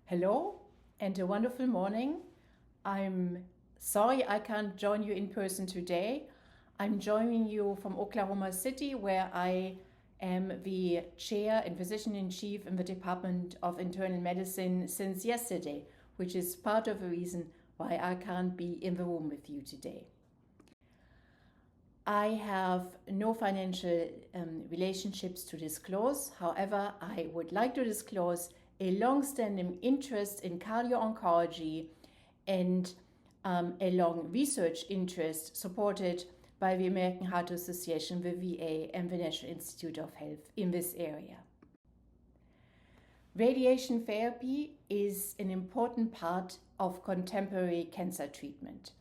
Hello and a wonderful morning. I'm sorry I can't join you in person today. I'm joining you from Oklahoma City, where I am the chair and physician-in-chief in the Department of Internal Medicine since yesterday, which is part of the reason why I can't be in the room with you today. I have no financial relationships to disclose. However, I would like to disclose a long-standing interest in cardio-oncology and a long research interest supported by the American Heart Association, the VA, and the National Institute of Health in this area. Radiation therapy is an important part of contemporary cancer treatment.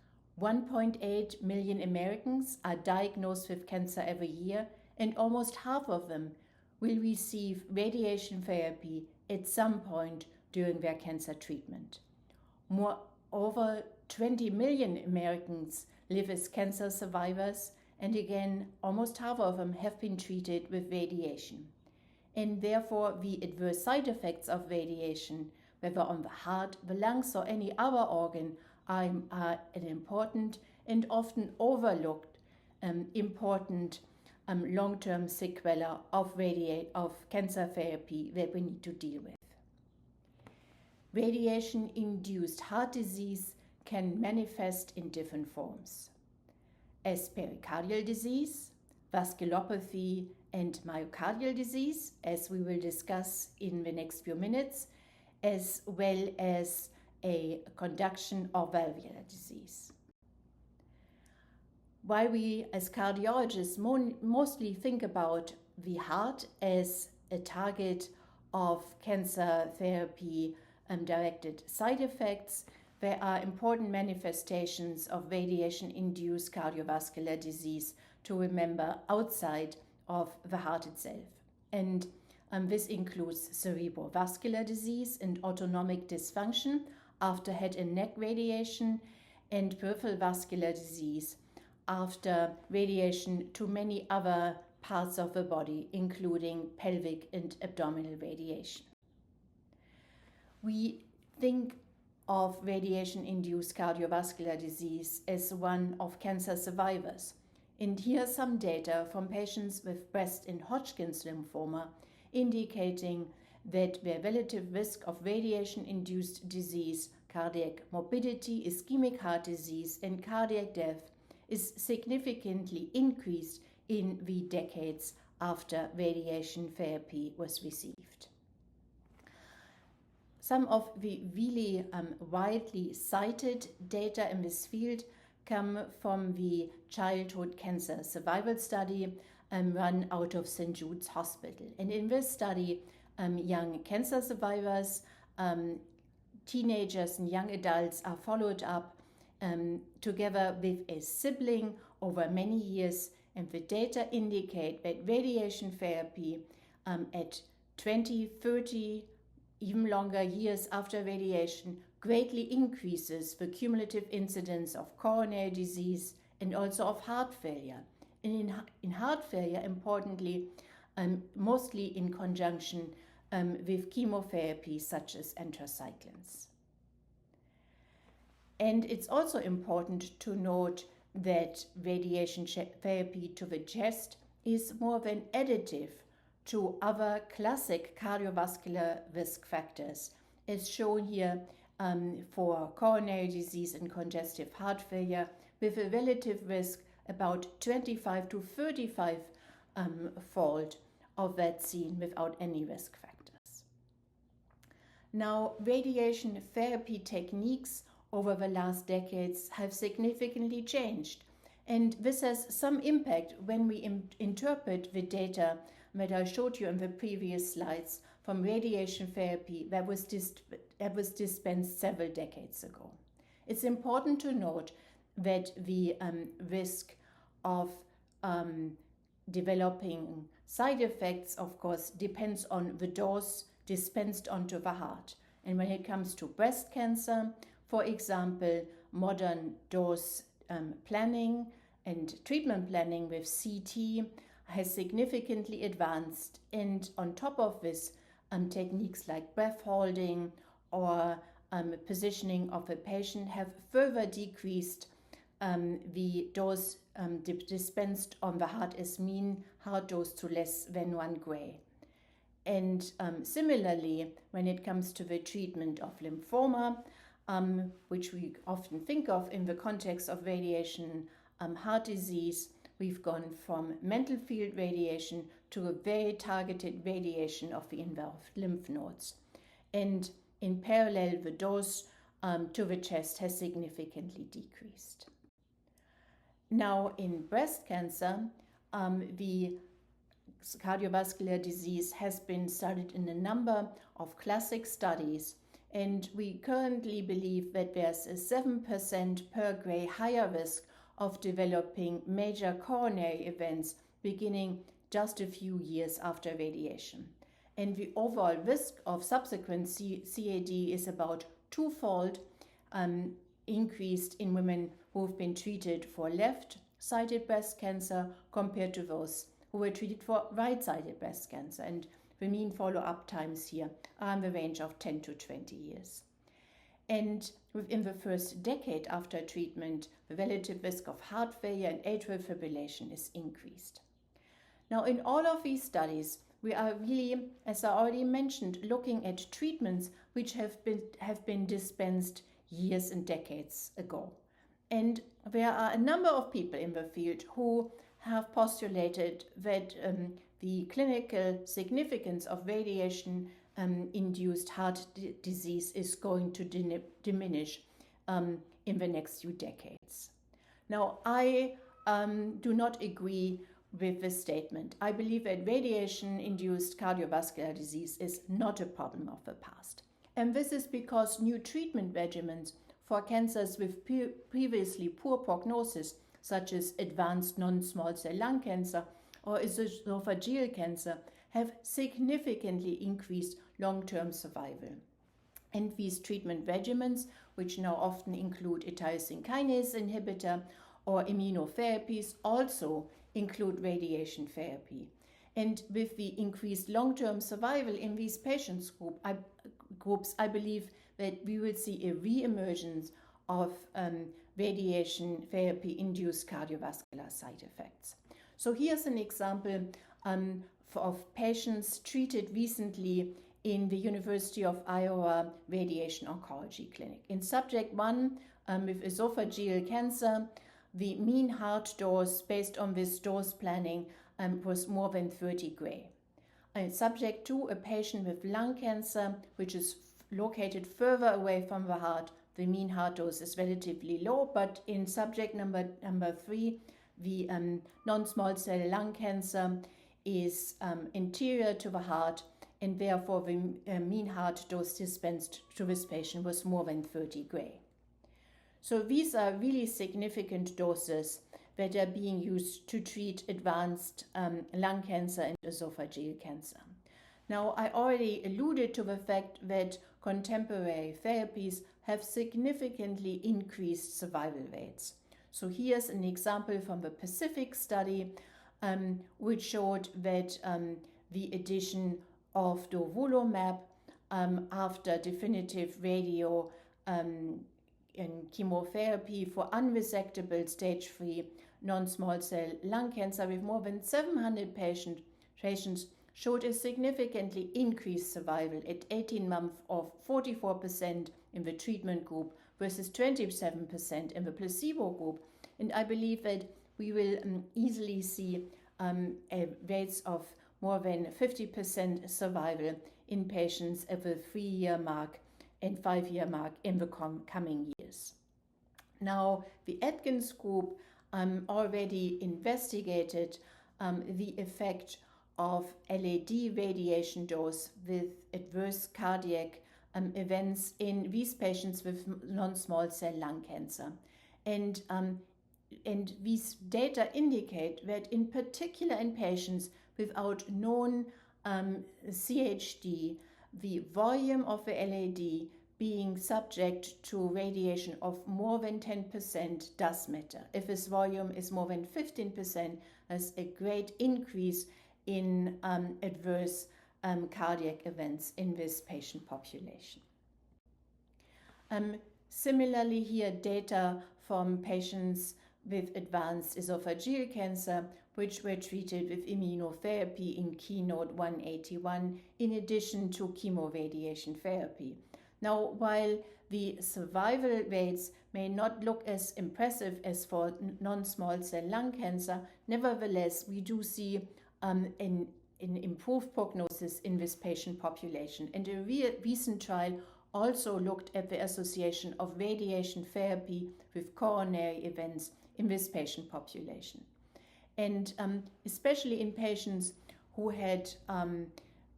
1.8 million Americans are diagnosed with cancer every year, and almost half of them will receive radiation therapy at some point during their cancer treatment. Over 20 million Americans live as cancer survivors, and again, almost half of them have been treated with radiation. And therefore, the adverse side effects of radiation, whether on the heart, the lungs, or any other organ, are an important and often overlooked important long-term sequelae of cancer therapy that we need to deal with. Radiation-induced heart disease can manifest in different forms as pericardial disease, vasculopathy, and myocardial disease, as we will discuss in the next few minutes, as well as a conduction or valvular disease. While we as cardiologists mostly think about the heart as a target of cancer therapy directed side effects, there are important manifestations of radiation-induced cardiovascular disease to remember outside of the heart itself. And this includes cerebrovascular disease and autonomic dysfunction after head and neck radiation, and peripheral vascular disease after radiation to many other parts of the body, including pelvic and abdominal radiation. We think of radiation-induced cardiovascular disease as one of cancer survivors. And here are some data from patients with breast and Hodgkin's lymphoma indicating that the relative risk of radiation-induced disease, cardiac morbidity, ischemic heart disease, and cardiac death is significantly increased in the decades after radiation therapy was received. Some of the really widely cited data in this field come from the childhood cancer survival study run out of St. Jude's Hospital. And in this study, young cancer survivors, teenagers and young adults are followed up together with a sibling over many years, and the data indicate that radiation therapy at 20, 30, even longer years after radiation greatly increases the cumulative incidence of coronary disease and also of heart failure. And in heart failure, importantly, mostly in conjunction with chemotherapy such as anthracyclines. And it's also important to note that radiation therapy to the chest is more than additive to other classic cardiovascular risk factors, as shown here for coronary disease and congestive heart failure, with a relative risk about 25 to 35 fold of that seen without any risk factors. Now, radiation therapy techniques over the last decades have significantly changed, and this has some impact when we interpret the data that I showed you in the previous slides from radiation therapy that was dispensed several decades ago. It's important to note that the risk of developing side effects, of course, depends on the dose dispensed onto the heart. And when it comes to breast cancer, for example, modern dose planning and treatment planning with CT has significantly advanced, and on top of this, techniques like breath holding or positioning of a patient have further decreased the dose dispensed on the heart as mean heart dose to less than 1 gray. And similarly, when it comes to the treatment of lymphoma, which we often think of in the context of radiation heart disease, we've gone from mental field radiation to a very targeted radiation of the involved lymph nodes. And in parallel, the dose to the chest has significantly decreased. Now, in breast cancer, the cardiovascular disease has been studied in a number of classic studies, and we currently believe that there's a 7% per gray higher risk of developing major coronary events beginning just a few years after radiation. And the overall risk of subsequent CAD is about twofold increased in women who have been treated for left-sided breast cancer compared to those who were treated for right-sided breast cancer. And the mean follow-up times here are in the range of 10 to 20 years. And within the first decade after treatment, the relative risk of heart failure and atrial fibrillation is increased. Now, in all of these studies, we are really, as I already mentioned, looking at treatments which have been dispensed years and decades ago. And there are a number of people in the field who have postulated that the clinical significance of radiation-induced heart disease is going to diminish in the next few decades. Now, I do not agree with this statement. I believe that radiation-induced cardiovascular disease is not a problem of the past. And this is because new treatment regimens for cancers with previously poor prognosis, such as advanced non-small cell lung cancer or esophageal cancer, have significantly increased long-term survival. And these treatment regimens, which now often include a tyrosine kinase inhibitor or immunotherapies, also include radiation therapy. And with the increased long-term survival in these patients groups, I believe that we will see a re-emergence of radiation therapy-induced cardiovascular side effects. So here's an example of patients treated recently in the University of Iowa Radiation Oncology Clinic. In subject 1 with esophageal cancer, the mean heart dose based on this dose planning was more than 30 gray. In subject 2, a patient with lung cancer, which is located further away from the heart, the mean heart dose is relatively low, but in subject number 3, the non-small cell lung cancer is anterior to the heart, and therefore the mean heart dose dispensed to this patient was more than 30 gray. So these are really significant doses that are being used to treat advanced lung cancer and esophageal cancer. Now, I already alluded to the fact that contemporary therapies have significantly increased survival rates. So here's an example from the Pacific study, which showed that the addition of durvalumab after definitive radio and chemotherapy for unresectable stage 3 non-small cell lung cancer with more than 700 patients showed a significantly increased survival at 18 months of 44% in the treatment group versus 27% in the placebo group. And I believe that we will easily see rates of more than 50% survival in patients at the 3-year mark and 5-year mark in the coming years. Now, the Atkins group already investigated the effect of LAD radiation dose with adverse cardiac events in these patients with non-small cell lung cancer. And these data indicate that in particular in patients without known CHD, the volume of the LAD being subject to radiation of more than 10% does matter. If this volume is more than 15%, there's a great increase in adverse cardiac events in this patient population. Similarly, here data from patients with advanced esophageal cancer, which were treated with immunotherapy in Keynote 181, in addition to chemoradiation therapy. Now, while the survival rates may not look as impressive as for non-small cell lung cancer, nevertheless, we do see an improved prognosis in this patient population. And a recent trial also looked at the association of radiation therapy with coronary events in this patient population. And especially in patients who had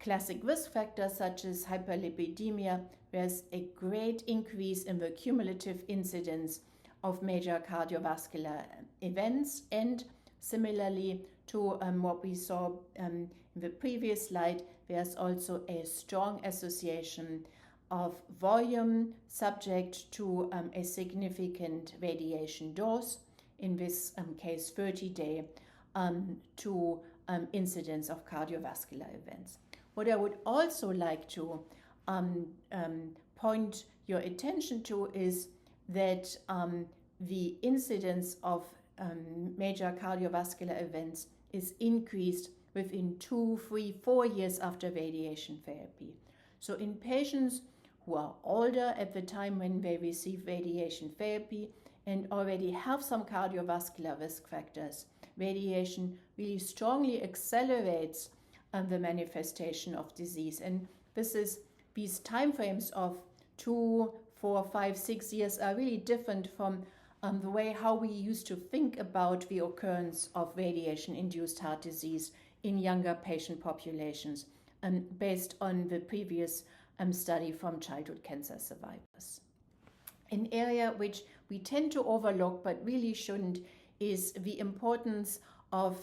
classic risk factors such as hyperlipidemia, there's a great increase in the cumulative incidence of major cardiovascular events. And similarly to what we saw in the previous slide, there's also a strong association of volume subject to a significant radiation dose, in this case 30-day, to incidence of cardiovascular events. What I would also like to point your attention to is that the incidence of major cardiovascular events is increased within 2, 3, 4 years after radiation therapy. So in patients who are older at the time when they receive radiation therapy and already have some cardiovascular risk factors, radiation really strongly accelerates the manifestation of disease. And these timeframes of 2, 4, 5, 6 years are really different from the way how we used to think about the occurrence of radiation-induced heart disease in younger patient populations, based on the previous study from childhood cancer survivors. An area which we tend to overlook but really shouldn't is the importance of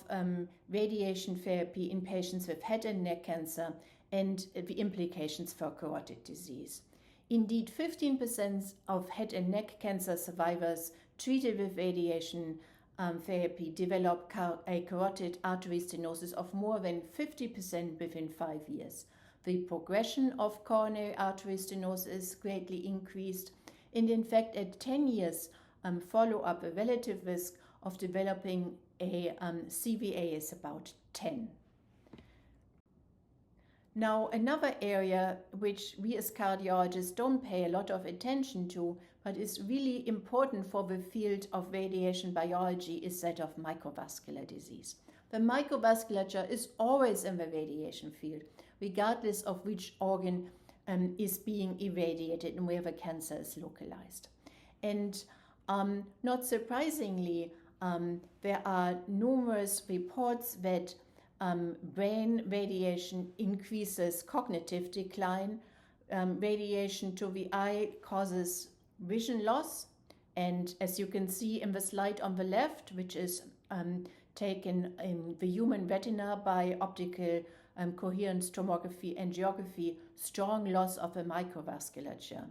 radiation therapy in patients with head and neck cancer and the implications for carotid disease. Indeed, 15% of head and neck cancer survivors treated with radiation therapy develop a carotid artery stenosis of more than 50% within 5 years. The progression of coronary artery stenosis is greatly increased, and in fact, at 10 years follow-up, a relative risk of developing a CVA is about 10. Now, another area which we as cardiologists don't pay a lot of attention to, but is really important for the field of radiation biology, is that of microvascular disease. The microvasculature is always in the radiation field, regardless of which organ is being irradiated and where the cancer is localized. And not surprisingly, there are numerous reports that brain radiation increases cognitive decline. Radiation to the eye causes vision loss. And as you can see in the slide on the left, which is taken in the human retina by optical coherence tomography angiography, strong loss of the microvasculature.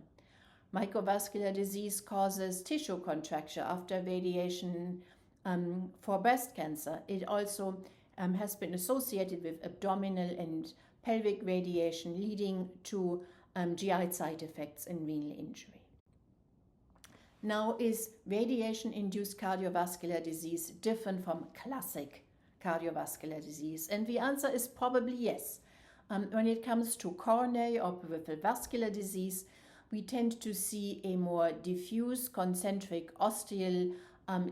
Microvascular disease causes tissue contracture after radiation for breast cancer. It also has been associated with abdominal and pelvic radiation, leading to GI side effects and renal injury. Now, is radiation-induced cardiovascular disease different from classic cardiovascular disease? And the answer is probably yes. When it comes to coronary or peripheral vascular disease, we tend to see a more diffuse concentric osteal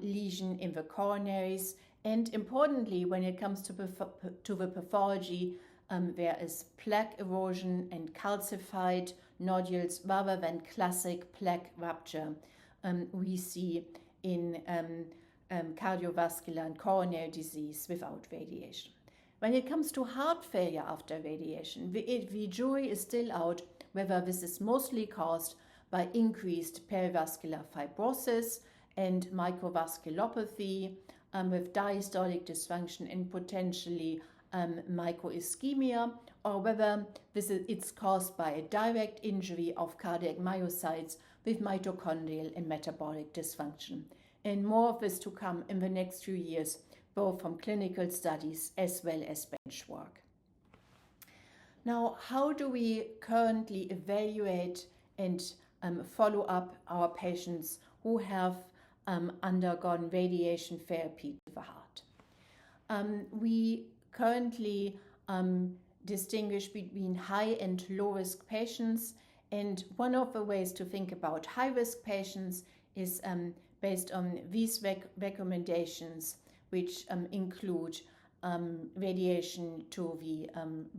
lesion in the coronaries. And importantly, when it comes to the pathology, there is plaque erosion and calcified nodules rather than classic plaque rupture we see in cardiovascular and coronary disease without radiation. When it comes to heart failure after radiation, the jury is still out whether this is mostly caused by increased perivascular fibrosis and microvasculopathy with diastolic dysfunction and potentially microischemia, or whether it's caused by a direct injury of cardiac myocytes with mitochondrial and metabolic dysfunction. And more of this to come in the next few years, both from clinical studies as well as bench work. Now, how do we currently evaluate and follow up our patients who have undergone radiation therapy to the heart. We currently distinguish between high and low risk patients, and one of the ways to think about high risk patients is based on these recommendations, which include radiation to the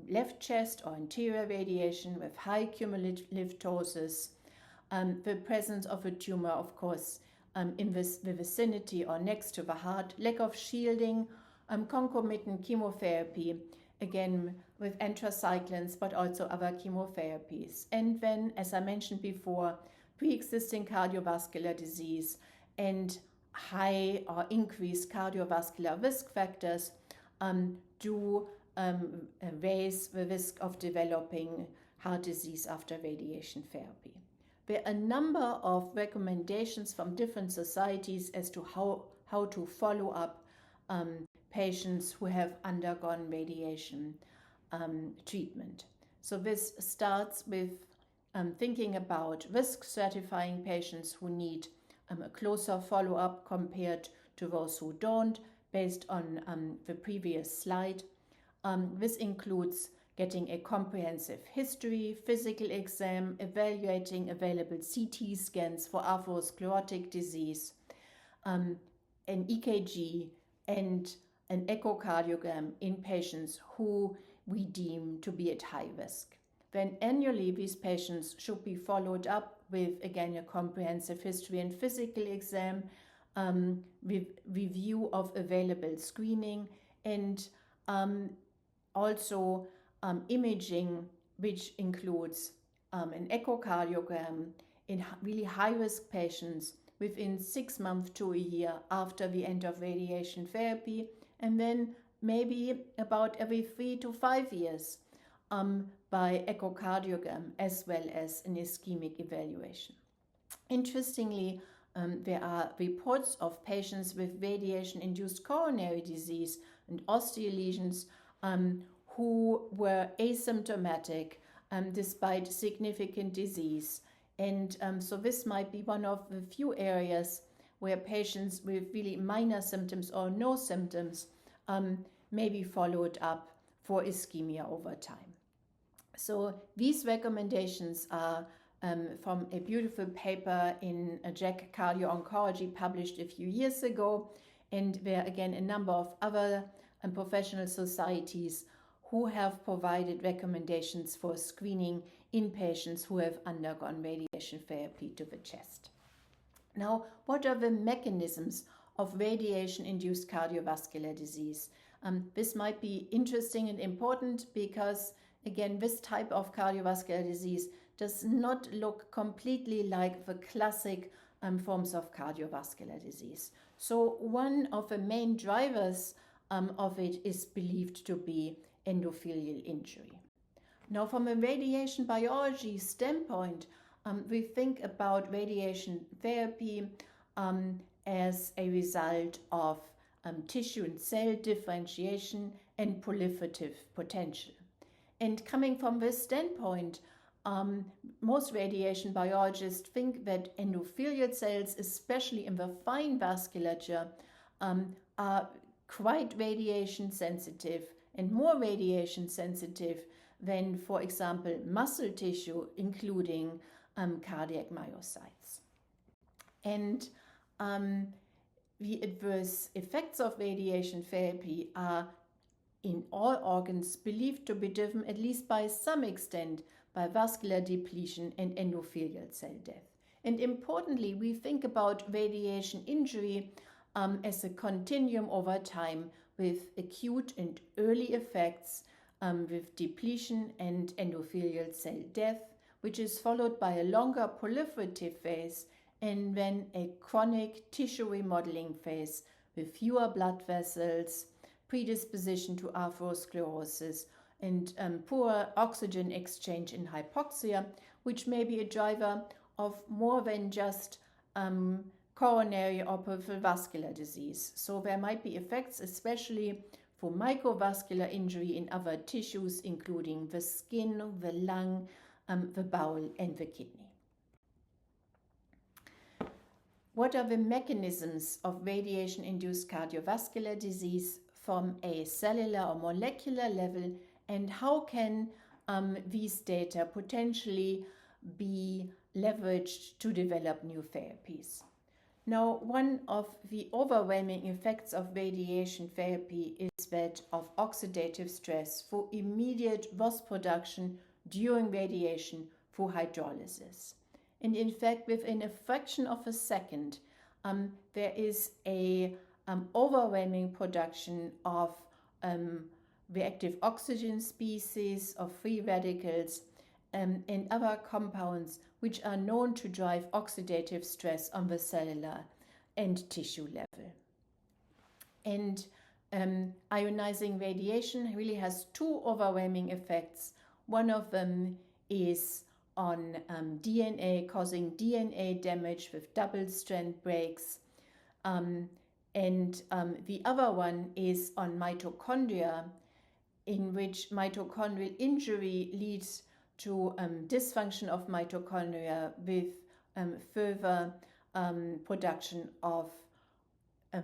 left chest or anterior radiation with high cumulative doses, the presence of a tumor, of course, in the vicinity or next to the heart, lack of shielding, concomitant chemotherapy, again with anthracyclines, but also other chemotherapies. And then, as I mentioned before, pre-existing cardiovascular disease and high or increased cardiovascular risk factors do raise the risk of developing heart disease after radiation therapy. There are a number of recommendations from different societies as to how to follow up patients who have undergone radiation treatment. So this starts with thinking about risk stratifying patients who need a closer follow-up compared to those who don't, based on the previous slide. This includes getting a comprehensive history, physical exam, evaluating available CT scans for atherosclerotic disease, an EKG, and an echocardiogram in patients who we deem to be at high risk. Then annually, these patients should be followed up with, again, a comprehensive history and physical exam, with review of available screening, and also imaging, which includes an echocardiogram in really high-risk patients within 6 months to a year after the end of radiation therapy, and then maybe about every 3 to 5 years by echocardiogram, as well as an ischemic evaluation. Interestingly, there are reports of patients with radiation-induced coronary disease and osteolesions who were asymptomatic despite significant disease. And so this might be one of the few areas where patients with really minor symptoms or no symptoms may be followed up for ischemia over time. So these recommendations are from a beautiful paper in JACC Cardio-Oncology published a few years ago, and there are again a number of other professional societies who have provided recommendations for screening in patients who have undergone radiation therapy to the chest. Now, what are the mechanisms of radiation-induced cardiovascular disease? This might be interesting and important because, again, this type of cardiovascular disease does not look completely like the classic forms of cardiovascular disease. So one of the main drivers of it is believed to be endothelial injury. Now, from a radiation biology standpoint, we think about radiation therapy as a result of tissue and cell differentiation and proliferative potential. And coming from this standpoint, most radiation biologists think that endothelial cells, especially in the fine vasculature, are quite radiation sensitive and more radiation sensitive than, for example, muscle tissue, including cardiac myocytes. And the adverse effects of radiation therapy are in all organs believed to be driven, at least by some extent, by vascular depletion and endothelial cell death. And importantly, we think about radiation injury as a continuum over time with acute and early effects with depletion and endothelial cell death, which is followed by a longer proliferative phase and then a chronic tissue remodeling phase with fewer blood vessels, predisposition to atherosclerosis, and poor oxygen exchange in hypoxia, which may be a driver of more than just coronary or peripheral vascular disease. So there might be effects, especially for microvascular injury in other tissues, including the skin, the lung, the bowel, and the kidney. What are the mechanisms of radiation-induced cardiovascular disease from a cellular or molecular level, and how can these data potentially be leveraged to develop new therapies? Now, one of the overwhelming effects of radiation therapy is that of oxidative stress through immediate VOS production during radiation through hydrolysis. And in fact, within a fraction of a second, there is a overwhelming production of reactive oxygen species, of free radicals, and other compounds which are known to drive oxidative stress on the cellular and tissue level. And ionizing radiation really has two overwhelming effects. One of them is on DNA, causing DNA damage with double-strand breaks. And the other one is on mitochondria, in which mitochondrial injury leads to dysfunction of mitochondria with further production of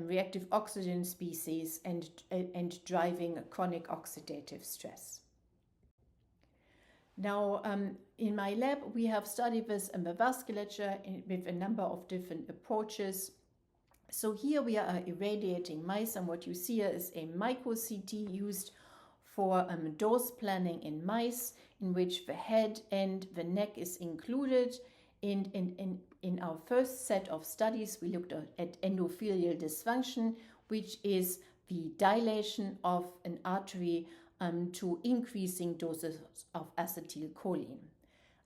reactive oxygen species and driving chronic oxidative stress. Now, in my lab, we have studied this in the vasculature with a number of different approaches. So here we are irradiating mice, and what you see here is a micro-CT used for dose planning in mice, in which the head and the neck is included. In our first set of studies, we looked at endothelial dysfunction, which is the dilation of an artery to increasing doses of acetylcholine.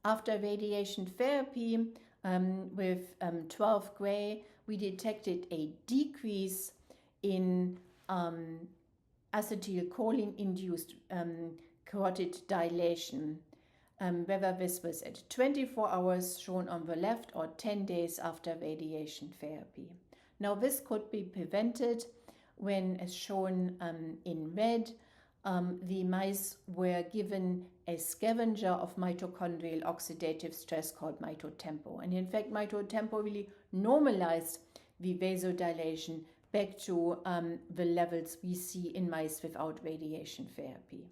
After radiation therapy with 12 gray, we detected a decrease in acetylcholine-induced carotid dilation, whether this was at 24 hours shown on the left or 10 days after radiation therapy. Now, this could be prevented when, as shown in red, the mice were given a scavenger of mitochondrial oxidative stress called mitotempo. And in fact, mitotempo really normalized the vasodilation back to the levels we see in mice without radiation therapy.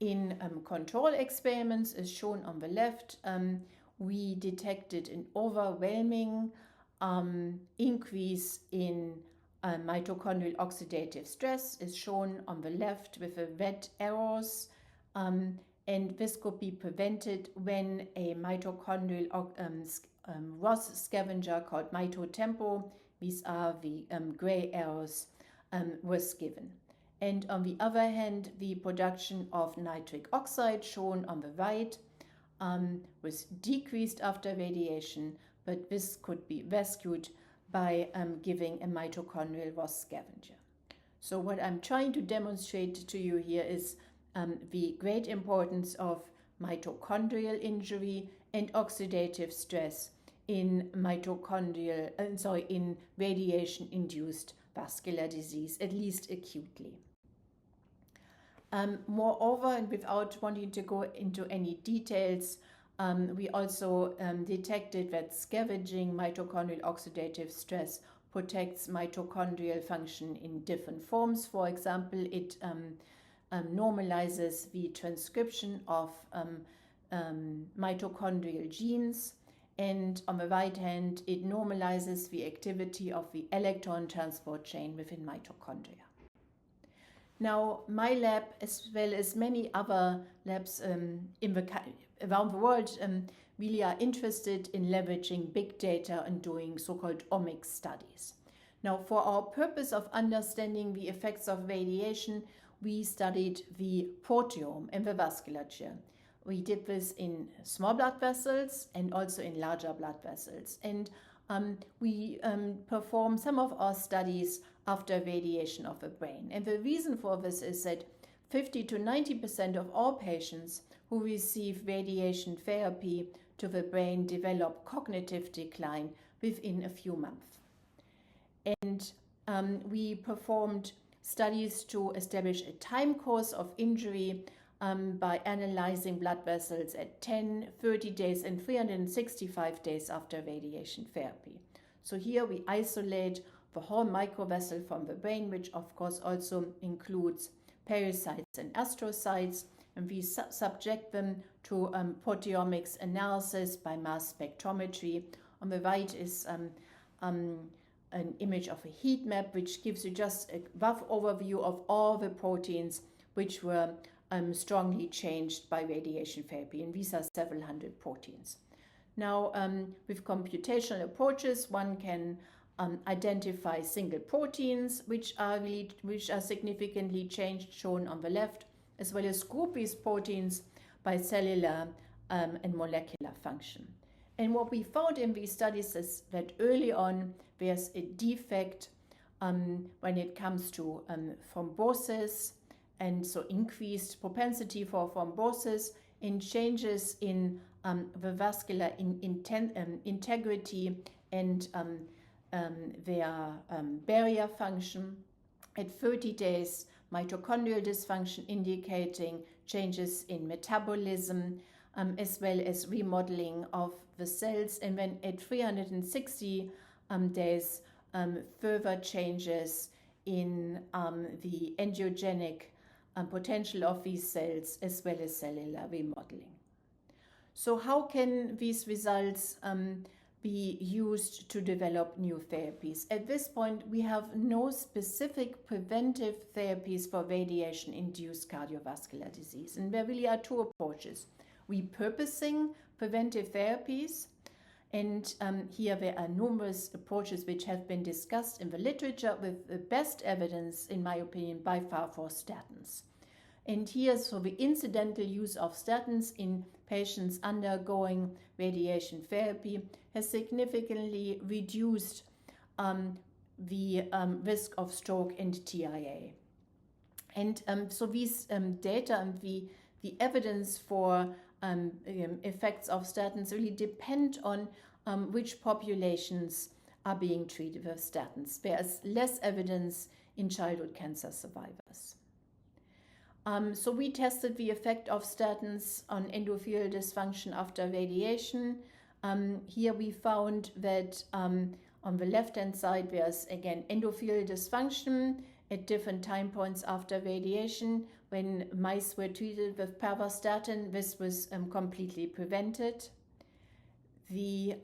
In control experiments, as shown on the left, we detected an overwhelming increase in mitochondrial oxidative stress, is shown on the left with the red arrows, and this could be prevented when a mitochondrial ROS scavenger called mitotempo, these are the gray arrows, was given. And on the other hand, the production of nitric oxide, shown on the right, was decreased after radiation, but this could be rescued by giving a mitochondrial ROS scavenger. So what I'm trying to demonstrate to you here is the great importance of mitochondrial injury and oxidative stress in in radiation-induced vascular disease, at least acutely. Moreover, and without wanting to go into any details, we also detected that scavenging mitochondrial oxidative stress protects mitochondrial function in different forms. For example, it normalizes the transcription of mitochondrial genes, and on the right hand, it normalizes the activity of the electron transport chain within mitochondria. Now, my lab, as well as many other labs around the world, really are interested in leveraging big data and doing so-called omics studies. Now, for our purpose of understanding the effects of radiation, we studied the proteome and the vasculature. We did this in small blood vessels and also in larger blood vessels. And we perform some of our studies after radiation of the brain. And the reason for this is that 50 to 90% of all patients who receive radiation therapy to the brain develop cognitive decline within a few months. And we performed studies to establish a time course of injury by analyzing blood vessels at 10, 30 days, and 365 days after radiation therapy. So here we isolate the whole microvessel from the brain, which of course also includes pericytes and astrocytes, and we subject them to proteomics analysis by mass spectrometry. On the right is an image of a heat map, which gives you just a rough overview of all the proteins which were strongly changed by radiation therapy, and these are several hundred proteins. Now, with computational approaches, one can identify single proteins which are significantly changed, shown on the left, as well as group these proteins by cellular and molecular function. And what we found in these studies is that early on there's a defect when it comes to thrombosis, and so increased propensity for thrombosis, in changes in the vascular integrity and their barrier function. At 30 days, mitochondrial dysfunction indicating changes in metabolism, as well as remodeling of the cells. And then at 360 days, further changes in the angiogenic potential of these cells, as well as cellular remodeling. So how can these results be used to develop new therapies? At this point, we have no specific preventive therapies for radiation-induced cardiovascular disease. And there really are two approaches: repurposing preventive therapies, and here there are numerous approaches which have been discussed in the literature, with the best evidence, in my opinion, by far for statins. And here, so the incidental use of statins in patients undergoing radiation therapy has significantly reduced the risk of stroke and TIA. And so these data and the evidence for effects of statins really depend on which populations are being treated with statins. There's less evidence in childhood cancer survivors. So we tested the effect of statins on endothelial dysfunction after radiation. Here we found that on the left-hand side there's again endothelial dysfunction at different time points after radiation. When mice were treated with pravastatin, this was completely prevented. The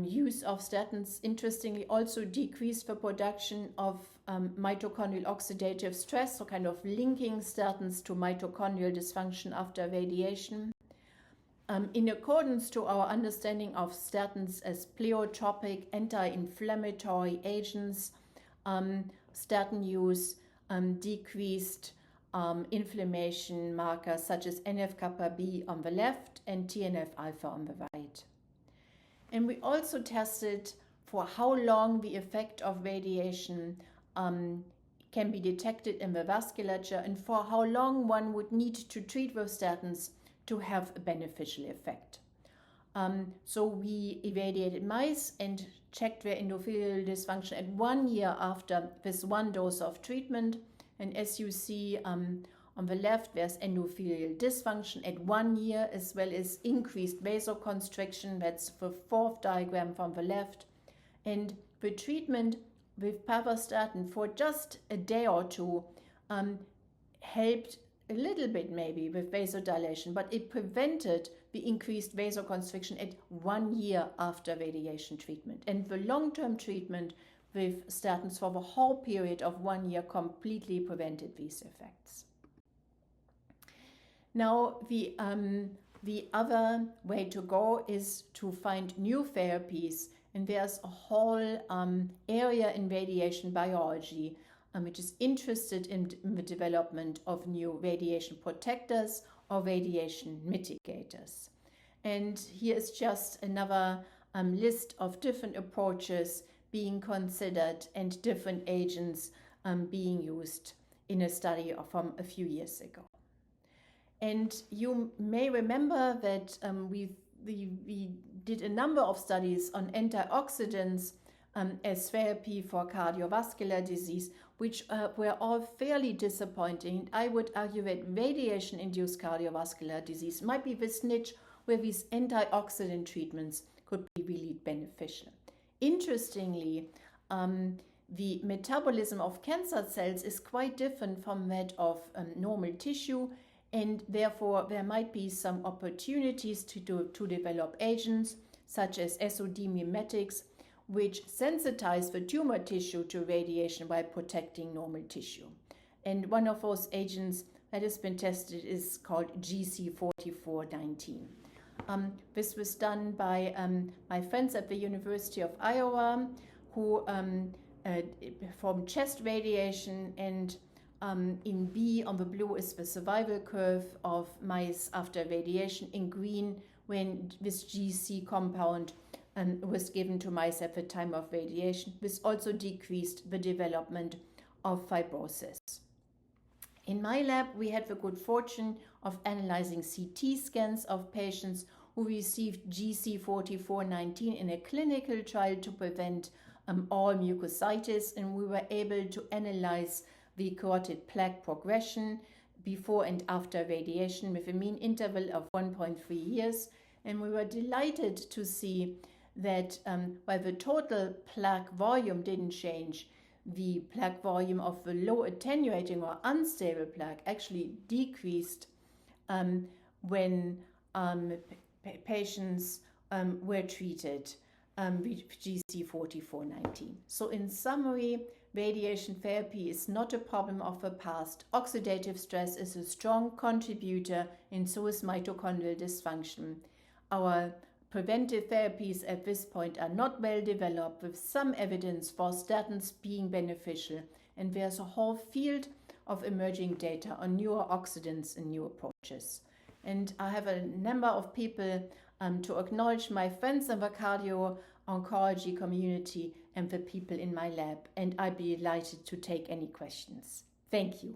use of statins, interestingly, also decreased the production of mitochondrial oxidative stress, so kind of linking statins to mitochondrial dysfunction after radiation. In accordance to our understanding of statins as pleiotropic anti-inflammatory agents, statin use decreased inflammation markers such as NF-kappa B on the left and TNF-alpha on the right. And we also tested for how long the effect of radiation can be detected in the vasculature, and for how long one would need to treat with statins to have a beneficial effect. So we irradiated mice and checked their endothelial dysfunction at 1 year after this one dose of treatment. And as you see on the left, there's endothelial dysfunction at 1 year, as well as increased vasoconstriction. That's the fourth diagram from the left. And the treatment with pravastatin for just a day or two helped a little bit maybe with vasodilation, but it prevented the increased vasoconstriction at 1 year after radiation treatment. And the long-term treatment with statins for the whole period of 1 year completely prevented these effects. Now, the other way to go is to find new therapies, and there's a whole area in radiation biology which is interested in the development of new radiation protectors or radiation mitigators. And here is just another list of different approaches being considered and different agents being used in a study from a few years ago. And you may remember that we did a number of studies on antioxidants as therapy for cardiovascular disease. which were all fairly disappointing. I would argue that radiation-induced cardiovascular disease might be this niche where these antioxidant treatments could be really beneficial. Interestingly, the metabolism of cancer cells is quite different from that of normal tissue, and therefore there might be some opportunities to develop agents such as SOD mimetics, which sensitize the tumor tissue to radiation while protecting normal tissue. And one of those agents that has been tested is called GC4419. This was done by my friends at the University of Iowa, who performed chest radiation, and in B on the blue is the survival curve of mice after radiation. In green, when this GC compound was given to mice at the time of radiation. This also decreased the development of fibrosis. In my lab, we had the good fortune of analyzing CT scans of patients who received GC4419 in a clinical trial to prevent all mucositis, and we were able to analyze the carotid plaque progression before and after radiation with a mean interval of 1.3 years. And we were delighted to see that while the total plaque volume didn't change, the plaque volume of the low attenuating or unstable plaque actually decreased when patients were treated with GC4419. So in summary, radiation therapy is not a problem of the past. Oxidative stress is a strong contributor, and so is mitochondrial dysfunction. Our preventive therapies at this point are not well developed, with some evidence for statins being beneficial, and there's a whole field of emerging data on newer oxidants and new approaches. And I have a number of people to acknowledge my friends in the cardio-oncology community and the people in my lab, and I'd be delighted to take any questions. Thank you.